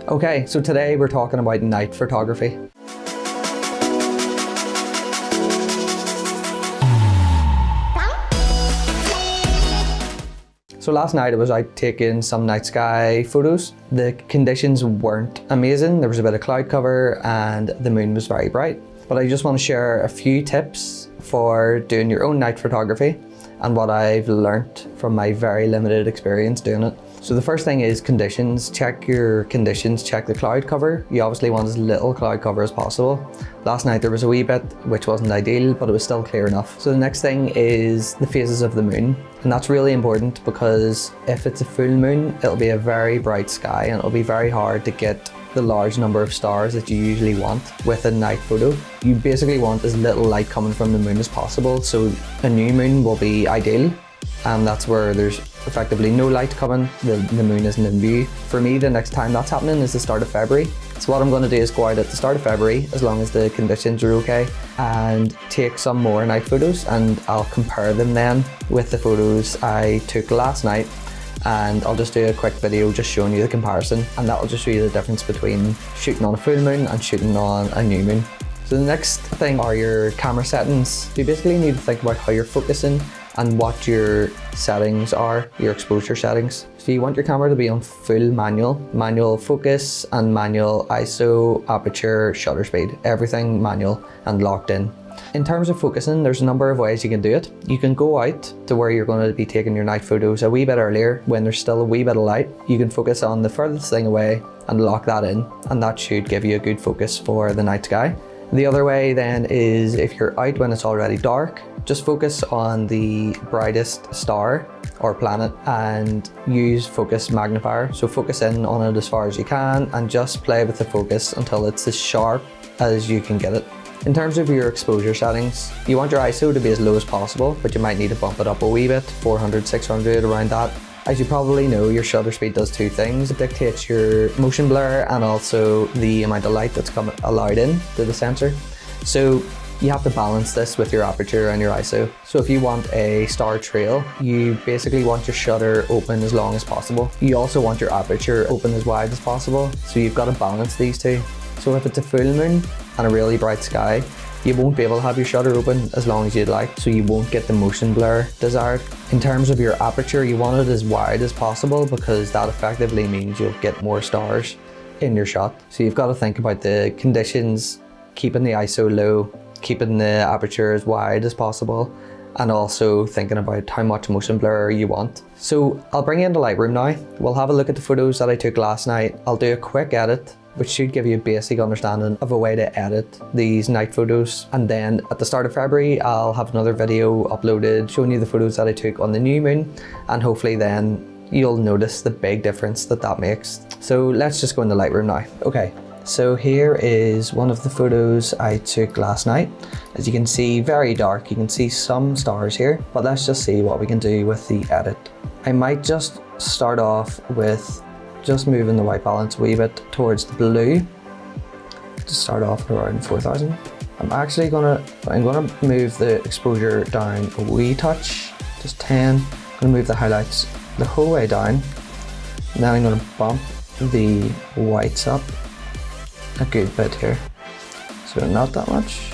Okay, so today we're talking about night photography. So last night I was out taking some night sky photos. The conditions weren't amazing. There was a bit of cloud cover and the moon was very bright. But I just want to share a few tips for doing your own night photography and what I've learnt from my very limited experience doing it. So the first thing is conditions. Check your conditions, check the cloud cover. You obviously want as little cloud cover as possible. Last night there was a wee bit, which wasn't ideal, but it was still clear enough. So the next thing is the phases of the moon. And that's really important because if it's a full moon, it'll be a very bright sky and it'll be very hard to get the large number of stars that you usually want with a night photo. You basically want as little light coming from the moon as possible. So a new moon will be ideal. And that's where there's effectively no light coming, the moon isn't in view. For me, the next time that's happening is the start of February. So what I'm going to do is go out at the start of February, as long as the conditions are okay, and take some more night photos, and I'll compare them then with the photos I took last night. And I'll just do a quick video just showing you the comparison, and that'll just show you the difference between shooting on a full moon and shooting on a new moon. So the next thing are your camera settings. You basically need to think about how you're focusing and what your settings are, your exposure settings. So you want your camera to be on full manual focus and manual ISO, aperture, shutter speed, everything manual and locked in. In terms of focusing, there's a number of ways you can do it. You can go out to where you're going to be taking your night photos a wee bit earlier when there's still a wee bit of light. You can focus on the furthest thing away and lock that in, and that should give you a good focus for the night sky. The other way then is if you're out when it's already dark, just focus on the brightest star or planet and use focus magnifier. So focus in on it as far as you can and just play with the focus until it's as sharp as you can get it. In terms of your exposure settings, you want your ISO to be as low as possible, but you might need to bump it up a wee bit, 400, 600, around that. As you probably know, your shutter speed does two things. It dictates your motion blur and also the amount of light that's allowed in to the sensor. So you have to balance this with your aperture and your ISO. So if you want a star trail, you basically want your shutter open as long as possible. You also want your aperture open as wide as possible. So you've got to balance these two. So if it's a full moon and a really bright sky, you won't be able to have your shutter open as long as you'd like, so you won't get the motion blur desired. In terms of your aperture, you want it as wide as possible because that effectively means you'll get more stars in your shot. So you've got to think about the conditions, keeping the ISO low, keeping the aperture as wide as possible, and also thinking about how much motion blur you want. So I'll bring you into Lightroom now. We'll have a look at the photos that I took last night. I'll do a quick edit, which should give you a basic understanding of a way to edit these night photos. And then at the start of February, I'll have another video uploaded showing you the photos that I took on the new moon, and hopefully then you'll notice the big difference that makes. So let's just go into Lightroom now. Okay, so here is one of the photos I took last night. As you can see, very dark. You can see some stars here, but let's just see what we can do with the edit. I might just start off with just moving the white balance a wee bit towards the blue to start off around 4000. I'm gonna move the exposure down a wee touch, just 10. I'm gonna move the highlights the whole way down, and then I'm gonna bump the whites up a good bit here. So not that much.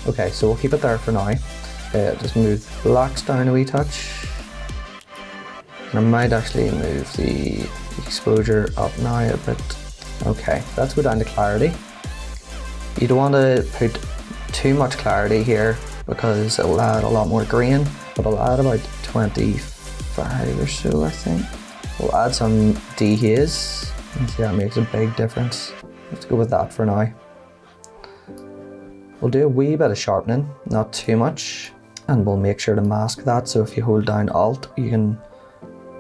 Okay, so we'll keep it there for now. Just move the blacks down a wee touch. I might actually move the exposure up now a bit. Okay, let's go down to clarity. You don't want to put too much clarity here because it will add a lot more grain, but I'll add about 25 or so, I think. We'll add some dehaze. You see that makes a big difference. Let's go with that for now. We'll do a wee bit of sharpening, not too much, and we'll make sure to mask that. So if you hold down Alt, you can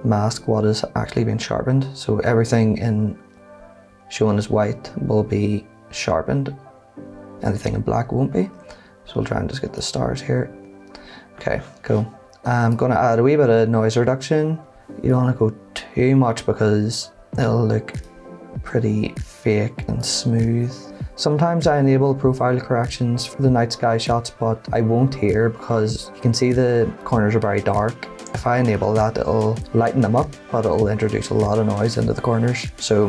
mask what is actually being sharpened. So everything in shown as white will be sharpened. Anything in black won't be. So we'll try and just get the stars here. Okay, cool. I'm gonna add a wee bit of noise reduction. You don't wanna go too much because it'll look pretty fake and smooth. Sometimes I enable profile corrections for the night sky shots, but I won't here because you can see the corners are very dark if I enable that, it'll lighten them up, but it'll introduce a lot of noise into the corners. So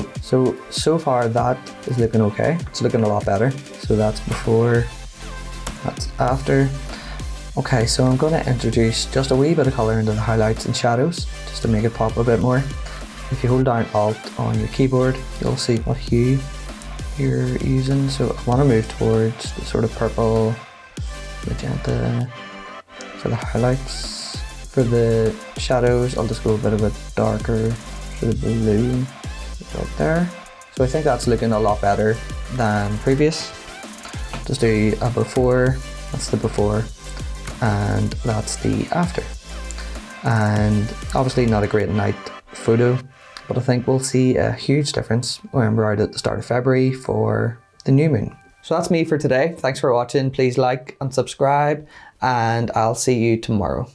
far that is looking okay. It's looking a lot better. So that's before, that's after. Okay, so I'm going to introduce just a wee bit of colour into the highlights and shadows, just to make it pop a bit more. If you hold down Alt on your keyboard, you'll see what hue you're using. So I want to move towards the sort of purple, magenta for the highlights. For the shadows, I'll just go a bit of a darker for the blue right there. So I think that's looking a lot better than previous. Just do a before, that's the before, and that's the after. And obviously not a great night photo, but I think we'll see a huge difference when we're out at the start of February for the new moon. So that's me for today. Thanks for watching. Please like and subscribe, and I'll see you tomorrow.